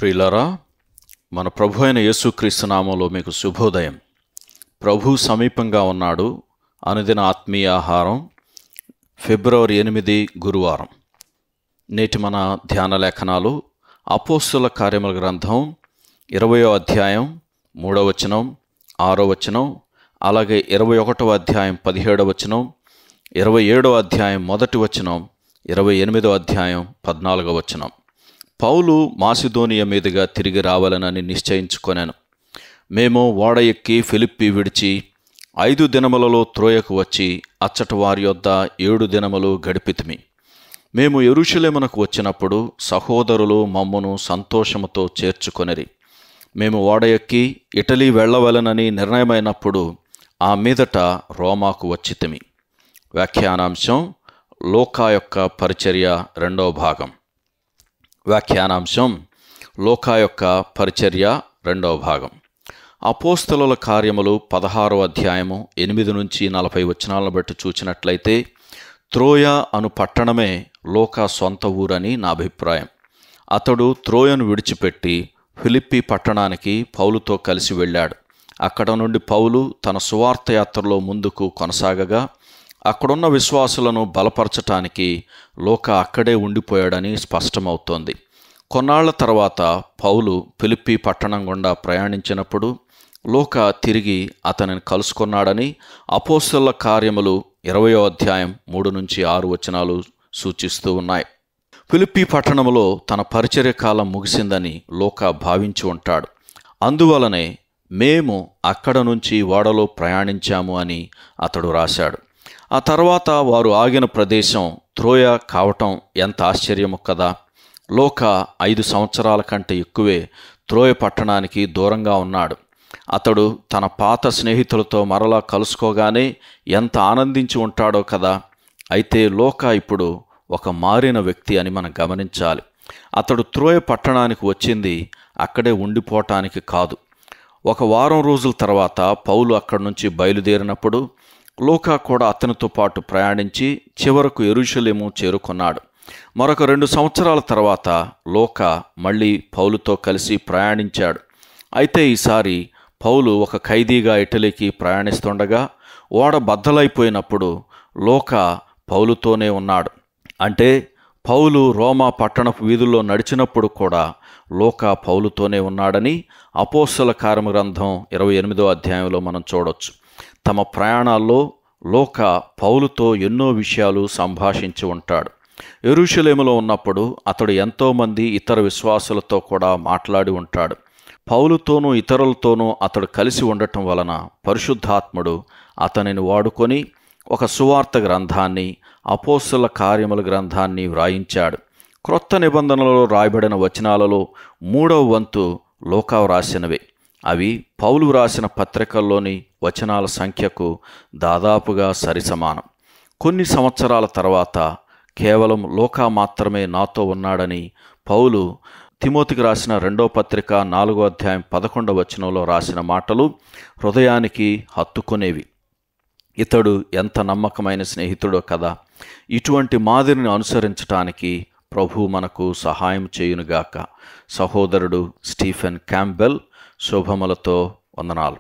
ప్రియులారా, మన ప్రభు అయిన యేసుక్రీస్తు నామములో మీకు శుభోదయం. ప్రభు సమీపంగా ఉన్నాడు. అనుదిన ఆత్మీయ ఆహారం, ఫిబ్రవరి 8 గురువారం. నేటి మన ధ్యాన లేఖనాలు అపోస్తుల కార్యముల గ్రంథం 20వ అధ్యాయం 3వ వచనం, 6వ వచనం, అలాగే 21వ అధ్యాయం 17వ వచనం, 27వ అధ్యాయం 1వ వచనం, 28వ అధ్యాయం 14వ వచనం. పౌలు మాసిదోనియ మీదుగా తిరిగి రావాలనని నిశ్చయించుకొనెను. మేము ఓడ ఎక్కి ఫిలిప్పి విడిచి 5 దినములలో త్రోయకు వచ్చి అచ్చట వారి యొద్ద 7 దినములు గడిపితిమి. మేము యెరూషలేమునకు వచ్చినప్పుడు సహోదరులు మమ్మును సంతోషముతో చేర్చుకొనిరి. మేము ఓడ ఎక్కి ఇటలీ వెళ్ళవలనని నిర్ణయమైనప్పుడు ఆ మీదట రోమాకు వచ్చితిమి. వ్యాఖ్యానాంశం: లూకా యొక్క పరిచర్య 2వ భాగం. వ్యాఖ్యానాంశం: లూకా యొక్క పరిచర్య 2వ భాగం. అపోస్తలుల కార్యములు 16వ అధ్యాయము 8 నుంచి 40 వచనాలను బట్టి చూచినట్లయితే త్రోయ అను పట్టణమే లూకా సొంత ఊరని నా అభిప్రాయం. అతడు త్రోయను విడిచిపెట్టి ఫిలిప్పి పట్టణానికి పౌలుతో కలిసి వెళ్ళాడు. అక్కడ నుండి పౌలు తన సువార్త యాత్రలో ముందుకు కొనసాగగా అక్కడున్న విశ్వాసులను బలపరచటానికి లూకా అక్కడే ఉండిపోయాడని స్పష్టమవుతోంది. కొన్నాళ్ల తర్వాత పౌలు ఫిలిప్పి పట్టణం గుండా ప్రయాణించినప్పుడు లూకా తిరిగి అతనిని కలుసుకున్నాడని అపోస్తలుల కార్యములు 20వ అధ్యాయం 3 నుంచి 6 వచనాలు సూచిస్తూ ఉన్నాయి. ఫిలిప్పి పట్టణంలో తన పరిచర్య కాలం ముగిసిందని లూకా భావించి ఉంటాడు. అందువలనే మేము అక్కడ నుంచి ఓడలో ప్రయాణించాము అని అతడు రాశాడు. ఆ తర్వాత వారు ఆగిన ప్రదేశం త్రోయ కావటం ఎంత ఆశ్చర్యము కదా. లూకా 5 సంవత్సరాల కంటే ఎక్కువే త్రోయ పట్టణానికి దూరంగా ఉన్నాడు. అతడు తన పాత స్నేహితులతో మరలా కలుసుకోగానే ఎంత ఆనందించి ఉంటాడో కదా. అయితే లూకా ఇప్పుడు ఒక మారిన వ్యక్తి అని మనం గమనించాలి. అతడు త్రోయ పట్టణానికి వచ్చింది అక్కడే ఉండిపోవటానికి కాదు. 1 వారం రోజుల తర్వాత పౌలు అక్కడి నుంచి బయలుదేరినప్పుడు లూకా కూడా అతనితో పాటు ప్రయాణించి చివరకు యెరూషలేము చేరుకున్నాడు. మరొక 2 సంవత్సరాల తర్వాత లూకా మళ్ళీ పౌలుతో కలిసి ప్రయాణించాడు. అయితే ఈసారి పౌలు ఒక ఖైదీగా ఇటలీకి ప్రయాణిస్తుండగా ఓడ బద్దలైపోయినప్పుడు లూకా పౌలుతోనే ఉన్నాడు. అంటే పౌలు రోమా పట్టణపు వీధుల్లో నడిచినప్పుడు కూడా లూకా పౌలుతోనే ఉన్నాడని అపోస్తలుల కార్యముల గ్రంథం 28వ అధ్యాయంలో మనం చూడొచ్చు. తమ ప్రయాణాల్లో లూకా పౌలుతో ఎన్నో విషయాలు సంభాషించి ఉంటాడు. యెరూషలేములో ఉన్నప్పుడు అతడు ఎంతోమంది ఇతర విశ్వాసులతో కూడా మాట్లాడి ఉంటాడు. పౌలుతోనూ ఇతరులతోనూ అతడు కలిసి ఉండటం వలన పరిశుద్ధాత్ముడు అతనిని వాడుకొని ఒక సువార్త గ్రంథాన్ని, అపోస్తలుల కార్యముల గ్రంథాన్ని వ్రాయించాడు. క్రొత్త నిబంధనలలో రాయబడిన వచనాలలో 3వ వంతు లూకా వ్రాసినవే. అవి పౌలు వ్రాసిన పత్రికల్లోని వచనాల సంఖ్యకు దాదాపుగా సరిసమానం. కొన్ని సంవత్సరాల తర్వాత కేవలం లూకా మాత్రమే నాతో ఉన్నాడని పౌలు తిమోతికి రాసిన 2వ పత్రిక 4వ అధ్యాయం 11వ వచనంలో రాసిన మాటలు హృదయానికి హత్తుకునేవి. ఇతడు ఎంత నమ్మకమైన స్నేహితుడో కదా. ఇటువంటి మాదిరిని అనుసరించటానికి ప్రభు మనకు సహాయం చేయునుగాక. సహోదరుడు స్టీఫెన్ క్యాంబెల్. శుభములతో వందనాలు.